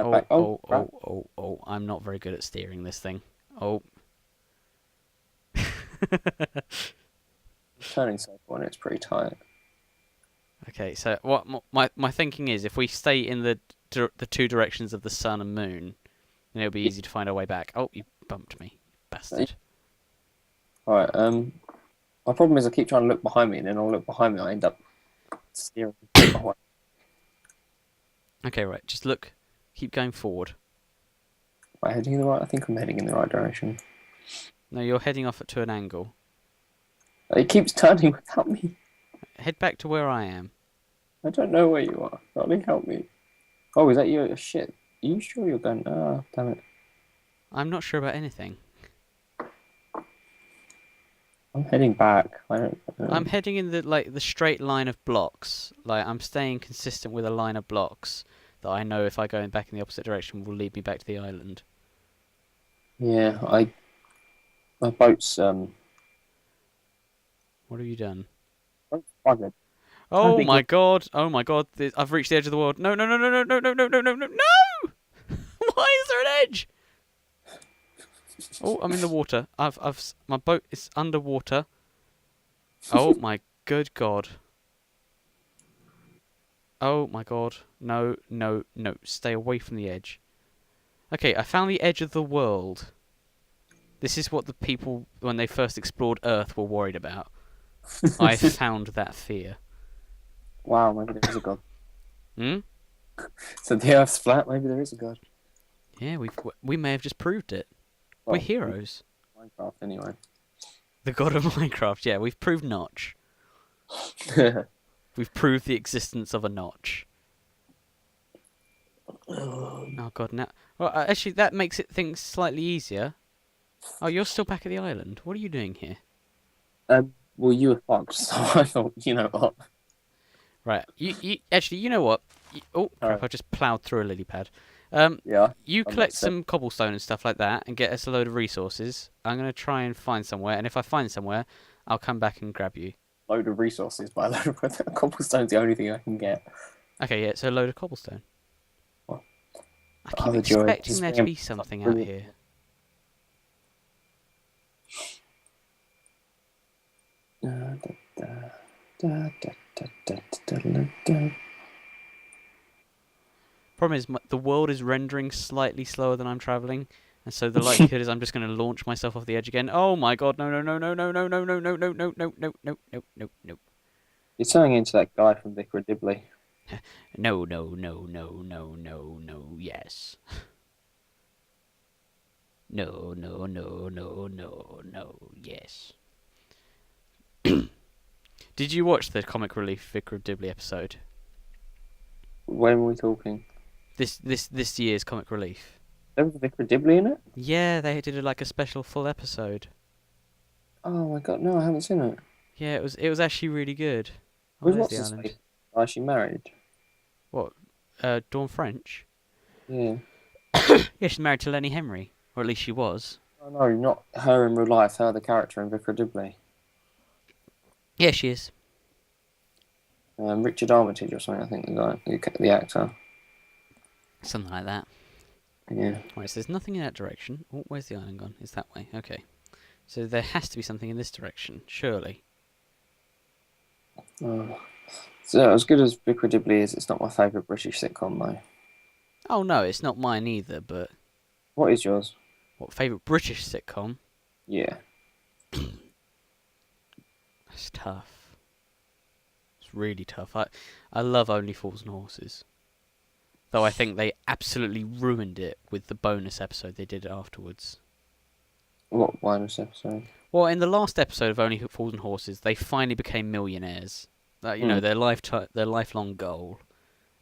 Back. Oh, crap. I'm not very good at steering this thing. Oh. Turning circle and it's pretty tight. Okay, so what my thinking is, if we stay in the two directions of the sun and moon, then it'll be easy to find our way back. Oh, you bumped me, bastard. Alright, my problem is I keep trying to look behind me, and then I'll look behind me, I end up steering away. Okay, right, just look, keep going forward. Am I heading in the right? I think I'm heading in the right direction. No, you're heading off to an angle. It keeps turning without me. Head back to where I am. I don't know where you are. Darling, help me. Oh, is that you? Shit. Are you sure you're going? Ah, damn it. I'm not sure about anything. I'm heading back. I don't. I'm heading in the straight line of blocks. Like I'm staying consistent with a line of blocks that I know if I go back in the opposite direction will lead me back to the island. Yeah, my boat's What have you done? buggered. Oh my god! Oh my god! I've reached the edge of the world. No! No! No! No! No! No! No! No! No! No! No! No! Why is there an edge? Oh, I'm in the water. My boat is underwater. Oh my good god. Oh my god. No, no, no. Stay away from the edge. Okay, I found the edge of the world. This is what the people, when they first explored Earth, were worried about. I found that fear. Wow, maybe there is a god. Hmm? So the Earth's flat. Maybe there is a god. Yeah, we may have just proved it. We're Well, heroes. Minecraft, anyway. The god of Minecraft, yeah, we've proved Notch. We've proved the existence of a Notch. Oh god, now... Well, actually, that makes things slightly easier. Oh, you're still back at the island. What are you doing here? Well, you were fucked, so I thought, you know what? Right, actually, you know what? Oh, crap, I just ploughed through a lily pad. Yeah. You I'm collect upset. some cobblestone and stuff like that and get us a load of resources. I'm going to try and find somewhere, and if I find somewhere, I'll come back and grab you. Load of resources, but a load of cobblestone's the only thing I can get. Okay, yeah, so a load of cobblestone. Well, I keep other joy, expecting just there to being be something out brilliant. here. Problem is, the world is rendering slightly slower than I'm traveling, and so the likelihood is I'm just going to launch myself off the edge again. Oh my god, no, no, no, no, no, no, no, no, no, no, no, no, no, no, no, no, no. You're turning into that guy from Vicar of Dibley. No, no, no, no, no, no, no, yes. No, no, no, no, no, no, yes. Did you watch the Comic Relief Vicar of Dibley episode? When were we talking? This year's Comic Relief. There was Vicar of Dibley in it? Yeah, they did like a special full episode. Oh my god, no, I haven't seen it. Yeah, it was actually really good. Oh, With there's what's the his island. face? Oh, she married. What? Dawn French? Yeah. Yeah, she's married to Lenny Henry, or at least she was. Oh no, not her in real life, her the character in Vicar of Dibley. Yeah, she is. Richard Armitage or something, I think the actor. Something like that. Yeah. Right, so there's nothing in that direction. Oh, where's the island gone? It's that way. Okay. So there has to be something in this direction, surely. Oh. So as good as Vicar of Dibley is, it's not my favourite British sitcom though. Oh no, it's not mine either, but... What is yours? What, favourite British sitcom? Yeah. It's tough. It's really tough. I love Only Fools and Horses. Though I think they absolutely ruined it with the bonus episode they did afterwards. What bonus episode? Well, in the last episode of Only Fools and Horses, they finally became millionaires. You know, their lifelong goal.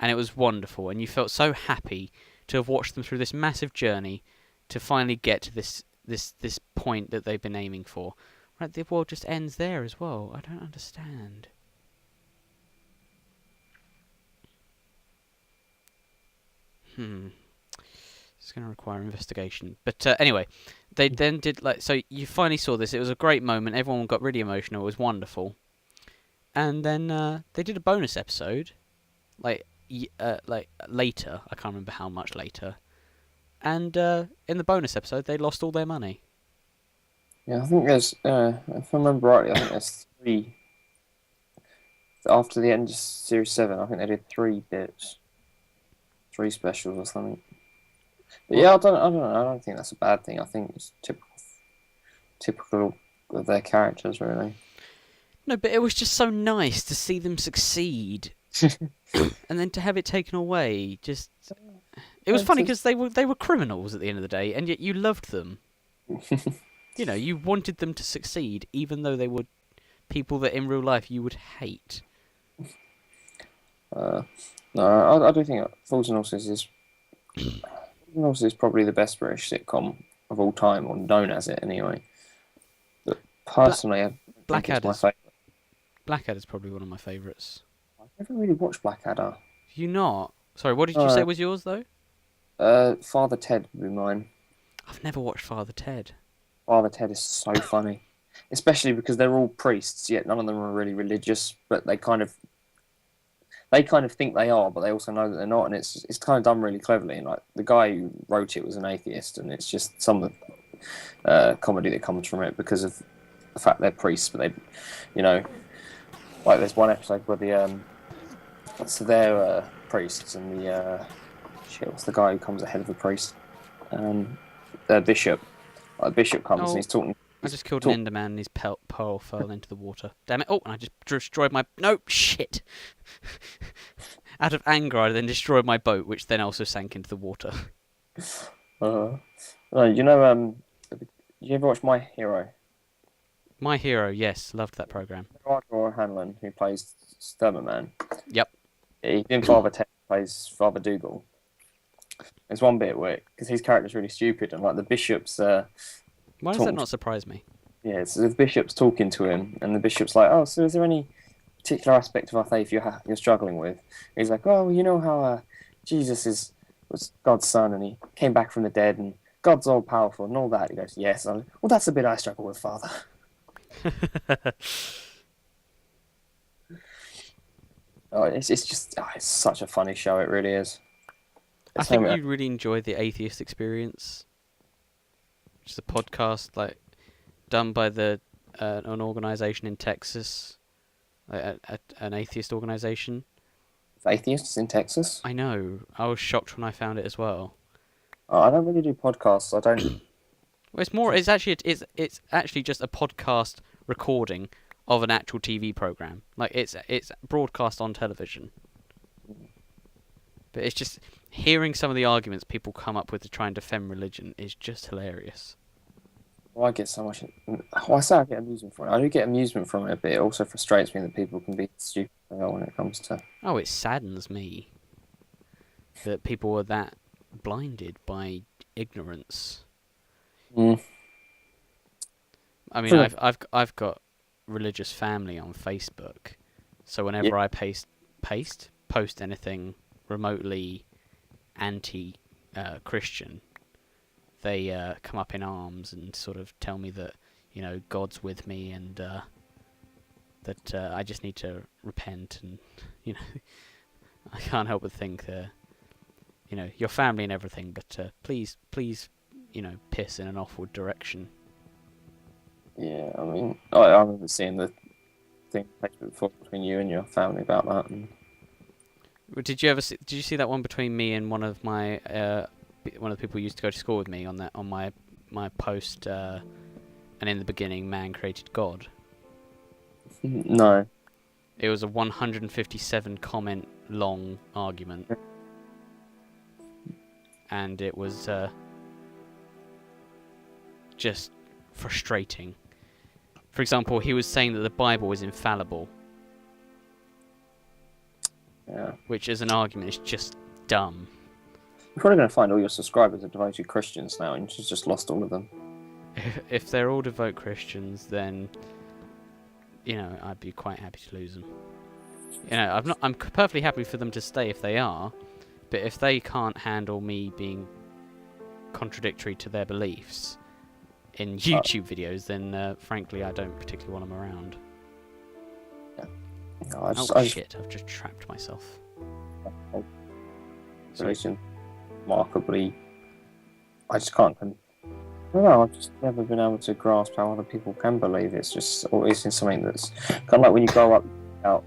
And it was wonderful, and you felt so happy to have watched them through this massive journey to finally get to this point that they've been aiming for. Right, the world just ends there as well. I don't understand. It's going to require investigation. But anyway, they then did so you finally saw this. It was a great moment. Everyone got really emotional. It was wonderful. And then they did a bonus episode, like like later. I can't remember how much later. And in the bonus episode, they lost all their money. Yeah, I think there's, if I remember rightly, I think there's 3. After the end of Series 7, I think they did 3 bits, 3 specials or something. But yeah, I don't know. I don't think that's a bad thing. I think it's typical of their characters, really. No, but it was just so nice to see them succeed, and then to have it taken away. Just it was funny because they were criminals at the end of the day, and yet you loved them. You know, you wanted them to succeed, even though they were people that in real life you would hate. No, I do think Fools and Horses is probably the best British sitcom of all time, or known as it anyway. But personally, I think it's my Blackadder's favourite. Blackadder's probably one of my favourites. I've never really watched Blackadder. You not? Sorry, what did you say was yours though? Father Ted would be mine. I've never watched Father Ted. Father Ted is so funny, especially because they're all priests, yet none of them are really religious, but they kind of think they are, but they also know that they're not, and it's kind of done really cleverly. And like the guy who wrote it was an atheist, and it's just some of the comedy that comes from it because of the fact they're priests, but they, you know, like there's one episode where they're priests, and what's the guy who comes ahead of the priest? The bishop. Like, the bishop comes and he's talking. I just killed an Enderman and his pearl fell into the water. Damn it. Oh, and I just destroyed my... No, shit. Out of anger, I then destroyed my boat, which then also sank into the water. No, you know, you ever watch My Hero? My Hero, yes. Loved that programme. Ardor Hanlon, who plays Sturman. Yep. He's in Father Ted, plays Father Dougal. There's one bit where, because his character's really stupid, and like the bishop's... Why does that not surprise me? Yeah, so the bishop's talking to him, and the bishop's like, "Oh, so is there any particular aspect of our faith you're struggling with?" And he's like, "Oh, well, you know how Jesus was God's son, and he came back from the dead, and God's all powerful, and all that." He goes, "Yes." I'm like, "Well, that's the bit I struggle with, Father." It's such a funny show. It really is. I think you really enjoy the Atheist Experience. Which is a podcast like done by an organisation in Texas, an atheist organisation. Atheists in Texas? I know. I was shocked when I found it as well. Oh, I don't really do podcasts. I don't. Well, it's actually just a podcast recording of an actual TV program. Like it's broadcast on television. But it's just hearing some of the arguments people come up with to try and defend religion is just hilarious. Well, I get so much. I say I get amusement from it. I do get amusement from it, but it also frustrates me that people can be stupid when it comes to. Oh, it saddens me that people are that blinded by ignorance. Mm. I mean, I've got religious family on Facebook, so whenever I post anything remotely anti-Christian, they come up in arms and sort of tell me that, you know, God's with me and that I just need to repent, and, you know, I can't help but think, you know, your family and everything, but please, you know, piss in an offward direction. Yeah, I mean, I remember seeing the thing before between you and your family about that. And... Did you see that one between me and one of the people who used to go to school with me on my post? And in the beginning, man created God. No. It was a 157 comment long argument, and it was just frustrating. For example, he was saying that the Bible is infallible. Yeah. Which, as an argument, is just dumb. You're probably going to find all your subscribers are devoted Christians now, and you've just lost all of them. If they're all devout Christians, then, you know, I'd be quite happy to lose them. You know, I'm perfectly happy for them to stay if they are, but if they can't handle me being contradictory to their beliefs in YouTube videos, then frankly, I don't particularly want them around. No, Shit, I've just trapped myself. Religion, remarkably, I just can't. I don't know. I've just never been able to grasp how other people can believe. It's just always in something that's kind of like when you grow up out.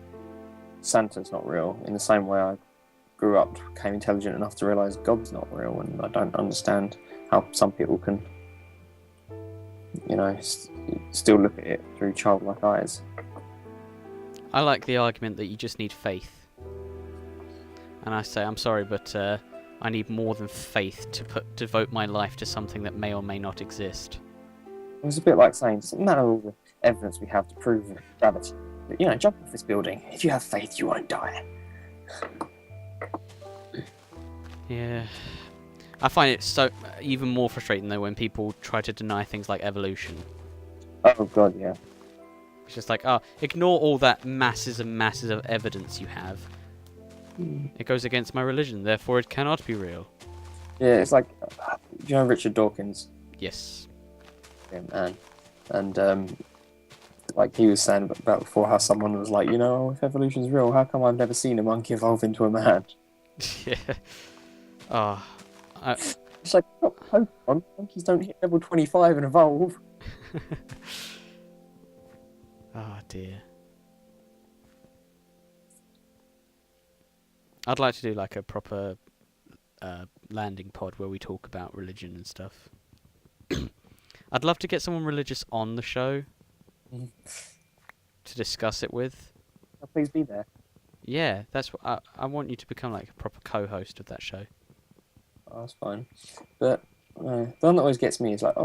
Santa's not real. In the same way, I grew up, became intelligent enough to realise God's not real, and I don't understand how some people can, still look at it through childlike eyes. I like the argument that you just need faith. And I say, I'm sorry, but I need more than faith to devote my life to something that may or may not exist. It was a bit like saying, doesn't matter all the evidence we have to prove gravity. But, jump off this building. If you have faith, you won't die. Yeah. I find it so even more frustrating, though, when people try to deny things like evolution. Oh, God, yeah. It's just like, ignore all that masses and masses of evidence you have. It goes against my religion, therefore it cannot be real. Yeah, it's like, do you know Richard Dawkins? Yes. Yeah, man. And, like he was saying about before, how someone was like, if evolution's real, how come I've never seen a monkey evolve into a man? Yeah. It's like, Pokemon, monkeys don't hit level 25 and evolve. Oh, dear. I'd like to do like a proper landing pod where we talk about religion and stuff. I'd love to get someone religious on the show to discuss it with. Oh, please be there. Yeah, that's what I want you to become like a proper co-host of that show. Oh, that's fine. But the one that always gets me is like,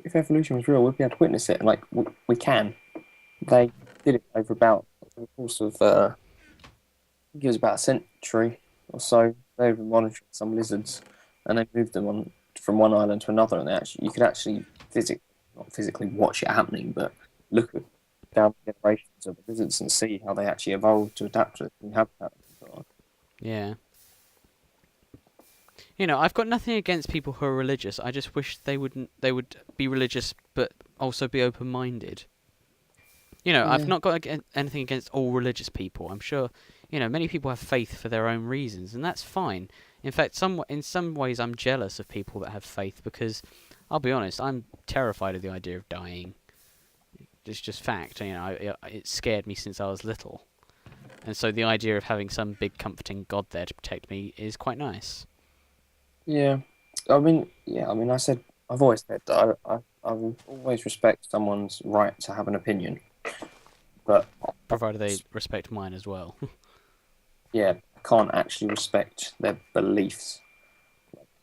if evolution was real, we'd be able to witness it. And like, we can. They did it over the course of, I think it was about a century or so. They were monitoring some lizards, and they moved them on from one island to another, and you could actually not physically watch it happening, but look at down the generations of the lizards and see how they actually evolved to adapt to the habitat. Yeah. I've got nothing against people who are religious. I just wish they would be religious, but also be open-minded. I've not got anything against all religious people. I'm sure, many people have faith for their own reasons, and that's fine. In fact, in some ways, I'm jealous of people that have faith because, I'll be honest, I'm terrified of the idea of dying. It's just fact. It scared me since I was little, and so the idea of having some big comforting God there to protect me is quite nice. Yeah, I said I've always said that I will always respect someone's right to have an opinion, but provided they respect mine as well. Yeah, I can't actually respect their beliefs.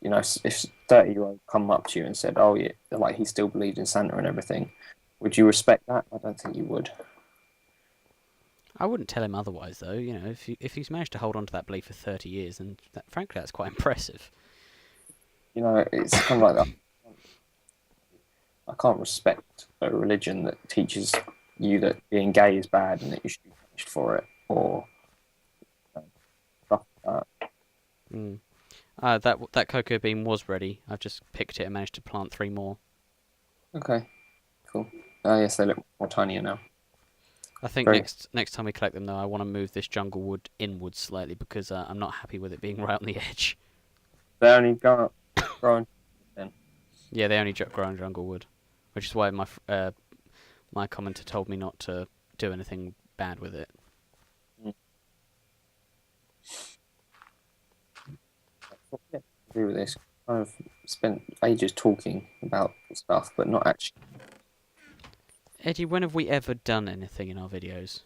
If 30-year-old come up to you and said, "Oh yeah," like he still believed in Santa and everything, would you respect that? I don't think you would. I wouldn't tell him otherwise, though. If he's managed to hold on to that belief for 30 years, then frankly, that's quite impressive. It's kind of like that. I can't respect a religion that teaches you that being gay is bad and that you should be punished for it, or stuff like that. That cocoa bean was ready. I've just picked it and managed to plant 3 more. Okay, cool. Yes, they look more tinier now. I think next time we collect them, though, I want to move this jungle wood inwards slightly because I'm not happy with it being right on the edge. They only growing then. Yeah, they only grow on jungle wood, which is why my commenter told me not to do anything bad with it. What do do with this? I've spent ages talking about stuff, but not actually. Eddie, when have we ever done anything in our videos?